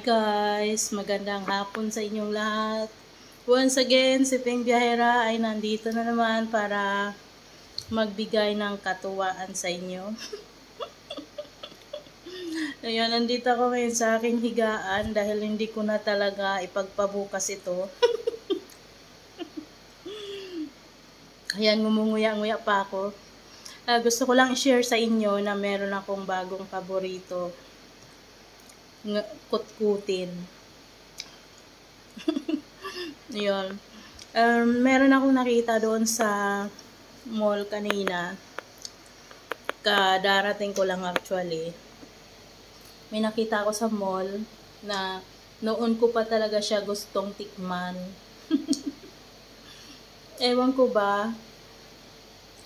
guys, magandang hapon sa inyong lahat. Once again, si Ping Biyahera ay nandito na naman para magbigay ng katuwaan sa inyo. Ayan, nandito ako ngayon sa aking higaan dahil hindi ko na talaga ipagpabukas ito. Ayan, ngumunguya-nguya pa ako. Gusto ko lang i-share sa inyo na meron akong bagong paborito. Kutkutin. Yun. Meron akong nakita doon sa mall kanina. Kadarating ko lang actually. May nakita ako sa mall na noon ko pa talaga siya gustong tikman. Ewan ko ba,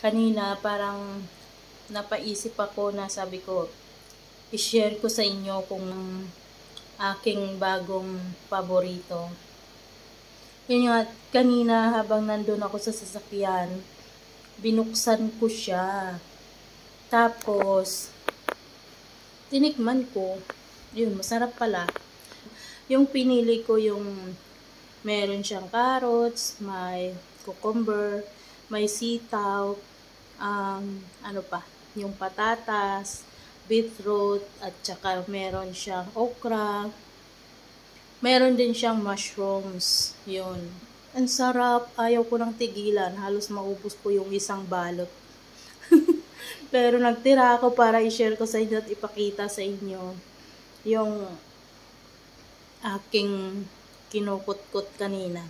kanina parang napaisip ako na sabi ko, i-share ko sa inyo kung aking bagong paborito. Yun nga, kanina habang nandun ako sa sasakyan, binuksan ko siya. Tapos, tinikman ko. Yun, masarap pala. Yung pinili ko yung meron siyang carrots, may cucumber, may sitaw, ano pa, yung patatas, beetroot, at saka meron siyang okra. Meron din siyang mushrooms. Yun. Ang sarap. Ayaw ko nang tigilan. Halos maubos ko yung isang balot. Pero nagtira ako para i-share ko sa inyo at ipakita sa inyo yung aking kinukutkot kanina.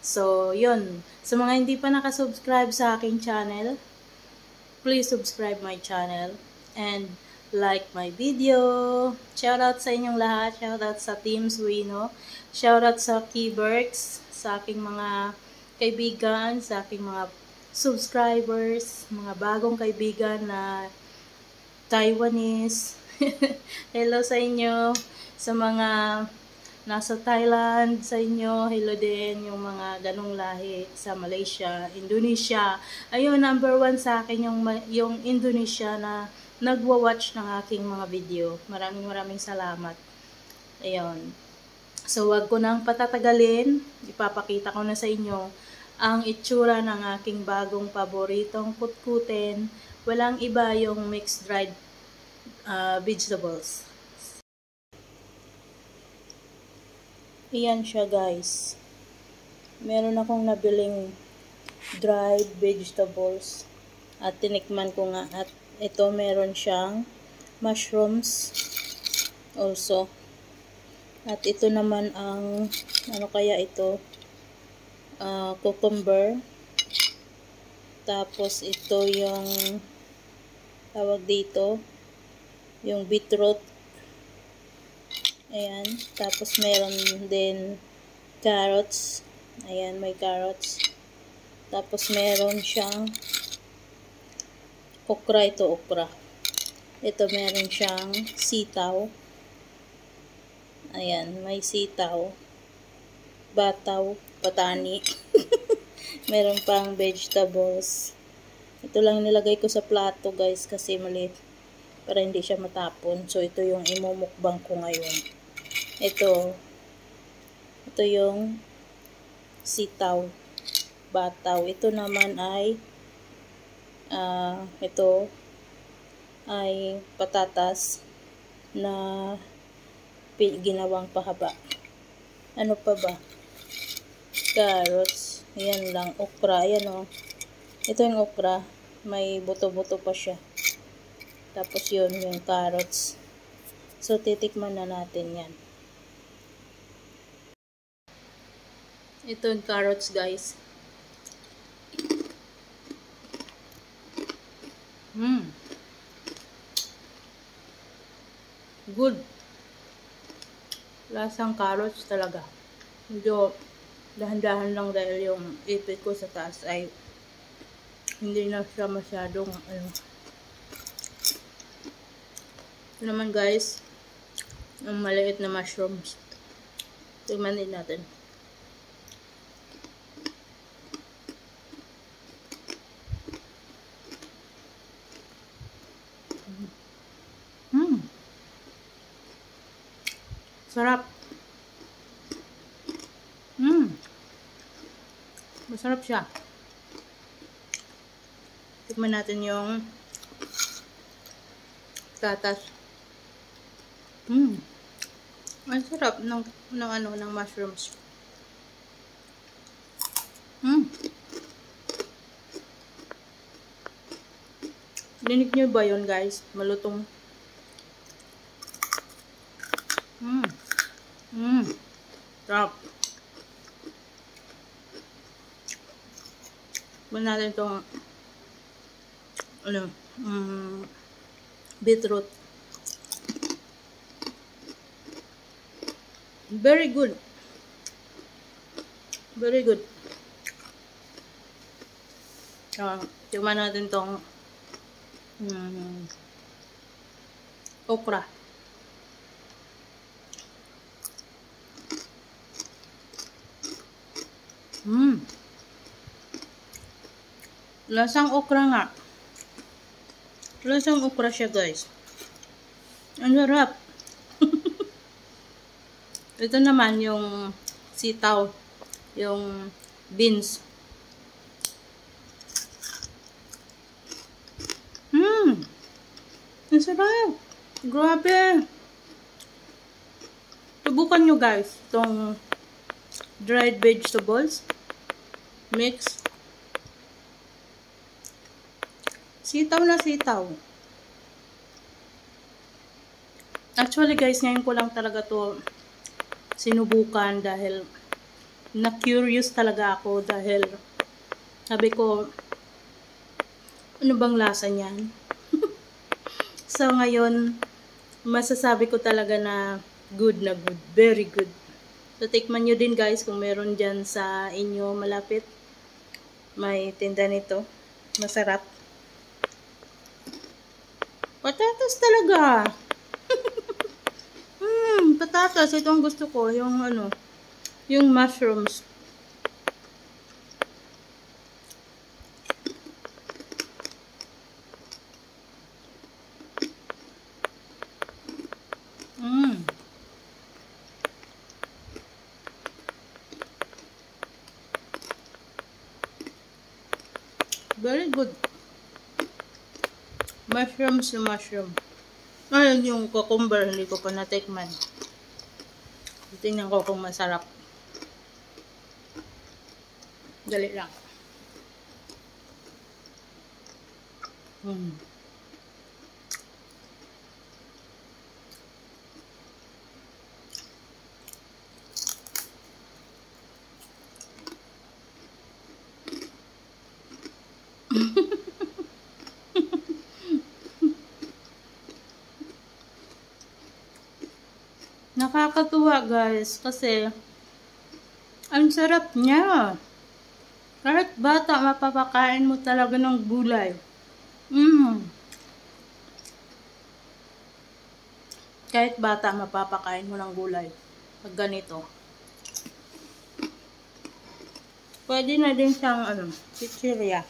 So, yun. Sa mga hindi pa nakasubscribe sa aking channel, please subscribe my channel and like my video. Shoutout sa inyong lahat. Shoutout sa Team Suino. Shoutout sa Keyworks, sa aking mga kaibigan, sa aking mga subscribers, mga bagong kaibigan na Taiwanese. Hello sa inyo. Sa mga nasa Thailand, sa inyo, hello din yung mga ganong lahi sa Malaysia, Indonesia. Ayun, number 1 sa akin yung Indonesia na nagwa-watch ng aking mga video. Maraming salamat. Ayun. So, wag ko nang patatagalin. Ipapakita ko na sa inyo ang itsura ng aking bagong paboritong kutkutin. Walang iba yung mixed dried vegetables. Iyan siya guys. Meron akong nabiling dried vegetables at tinikman ko nga at ito meron siyang mushrooms also. At ito naman ang ano kaya ito? Cucumber. Tapos ito yung tawag dito, yung beetroot. Ayan. Tapos meron din carrots. Ayan, may carrots. Tapos meron siyang okra, ito okra. Ito meron siyang sitaw. Ayan, may sitaw. Bataw, patani. Meron pang vegetables. Ito lang nilagay ko sa plato guys kasi maliit para hindi siya matapon. So ito yung imumukbang ko ngayon. Ito yung sitaw, bataw. Ito naman ay ito ay patatas na ginawang pahaba. Ano pa ba? Carrots. Yan lang. Okra. Ayan o. Ito yung okra. May buto-buto pa siya. Tapos yun, yung carrots. So, titikman na natin yan. Ito yung carrots, guys. Good. Lasang carrots talaga. Medyo dahan-dahan lang dahil yung ipit ko sa taas ay hindi na siya masyadong ano. Ito naman guys, yung maliit na mushrooms. Tingnan din natin. Sarap. Masarap siya. Tikman natin yung tatas. Ang sarap ng mushrooms. Dinig nyo ba yun, guys? Malutong. Sarap. Tikman natin itong beetroot. Very good. Very good. Tikman natin itong okra. Lasang okra nga. Lasang okra siya, guys. Ang sarap. Ito naman yung sitaw, yung beans. Ang sarap. Grabe. Subukan nyo, guys, itong dried vegetables mix. Sitaw na sitaw. Actually, guys, ngayon ko lang talaga to sinubukan dahil na-curious talaga ako dahil sabi ko, ano bang lasa niyan? So, ngayon, masasabi ko talaga na good na good. Very good. So, tikman nyo din, guys, kung meron dyan sa inyo malapit. May tinda nito. Masarap. Patatas talaga. Patatas. Ito ang gusto ko. Yung yung mushrooms. Very good. Mushrooms yung mushroom. Ayun yung cucumber, hindi ko pa natikman. Tingnan ko kung masarap. Dali lang. Nakakatuwa, guys, kasi ang sarap niya. Kahit bata, mapapakain mo talaga ng gulay. Kahit bata, mapapakain mo ng gulay. Pag ganito. Pwede na din siyang, chichirya.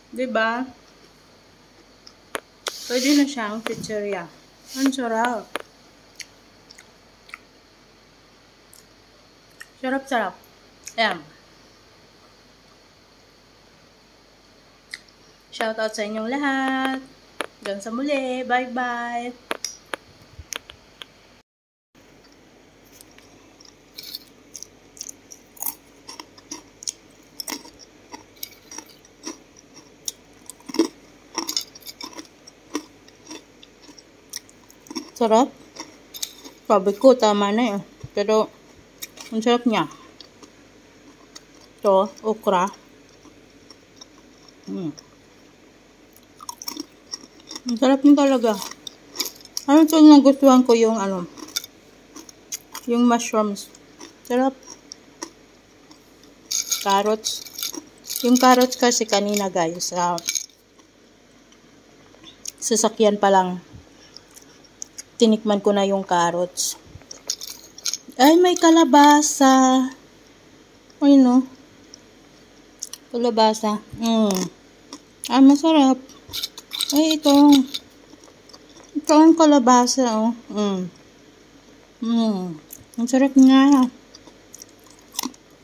Diba? Pwede na siyang chichirya. Ang sarap. Sarap-sarap. Ayan. Shoutout sa inyong lahat. Hanggang sa muli. Bye-bye. Sarap. Sabi ko, tama na eh. Pero, ang sarap niya. Ito, okra. Ang sarap niya talaga. Ano ito yung nagustuhan ko yung yung mushrooms. Sarap. Carrots. Yung carrots kasi kanina, guys, sasakyan pa lang. Tinikman ko na yung carrots. Ay, may kalabasa. Ay, no. Kalabasa. Masarap. Ay, ito. Ito ang kalabasa, oh. Ang sarap nga.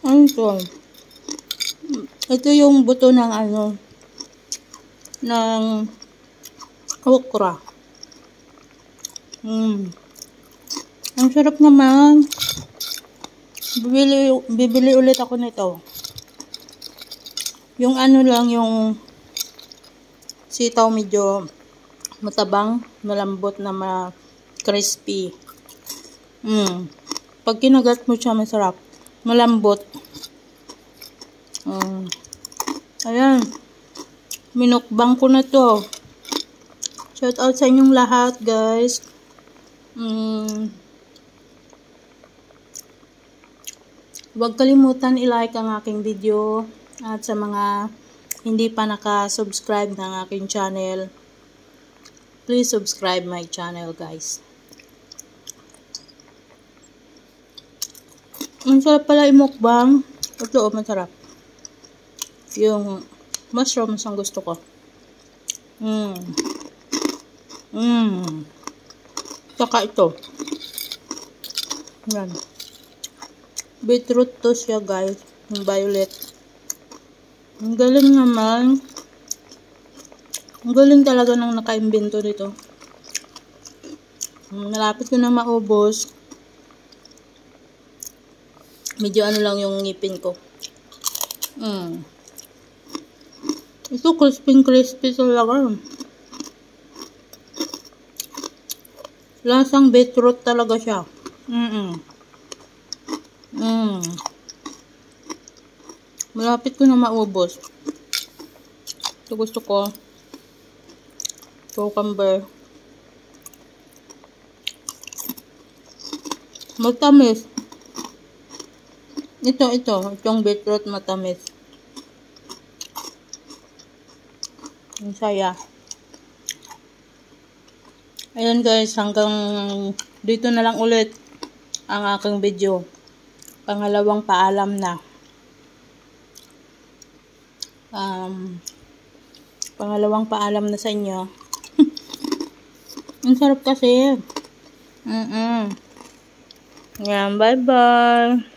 Ano ito? Ito yung buto ng ng okra. Ang sarap naman. Bibili ulit ako nito. Yung lang, yung sitaw medyo matabang, malambot na crispy. Pag kinagat mo siya, masarap. Malambot. Ayan. Minukbang ko na to. Shout out sa inyong lahat, guys. Huwag kalimutan i-like ang aking video. At sa mga hindi pa naka-subscribe ng aking channel, please subscribe my channel, guys. Ang sarap pala imukbang. Ito, masarap. Yung mushrooms ang gusto ko. Saka ito. Yan. Beetroot to siya, guys. Yung violet. Ang galing naman. Ang galing talaga ng naka-invento dito. Malapit ko na maubos. Medyo lang yung ngipin ko. Ito crispy talaga. Lasang beetroot talaga siya. Malapit ko na maubos. Ito gusto ko. Cucumber. Matamis. Itong beetroot matamis. Ang saya. Ayan, guys, hanggang dito na lang ulit ang aking video. Pangalawang paalam na. Pangalawang paalam na sa inyo. Ang sarap kasi. Yan, bye-bye.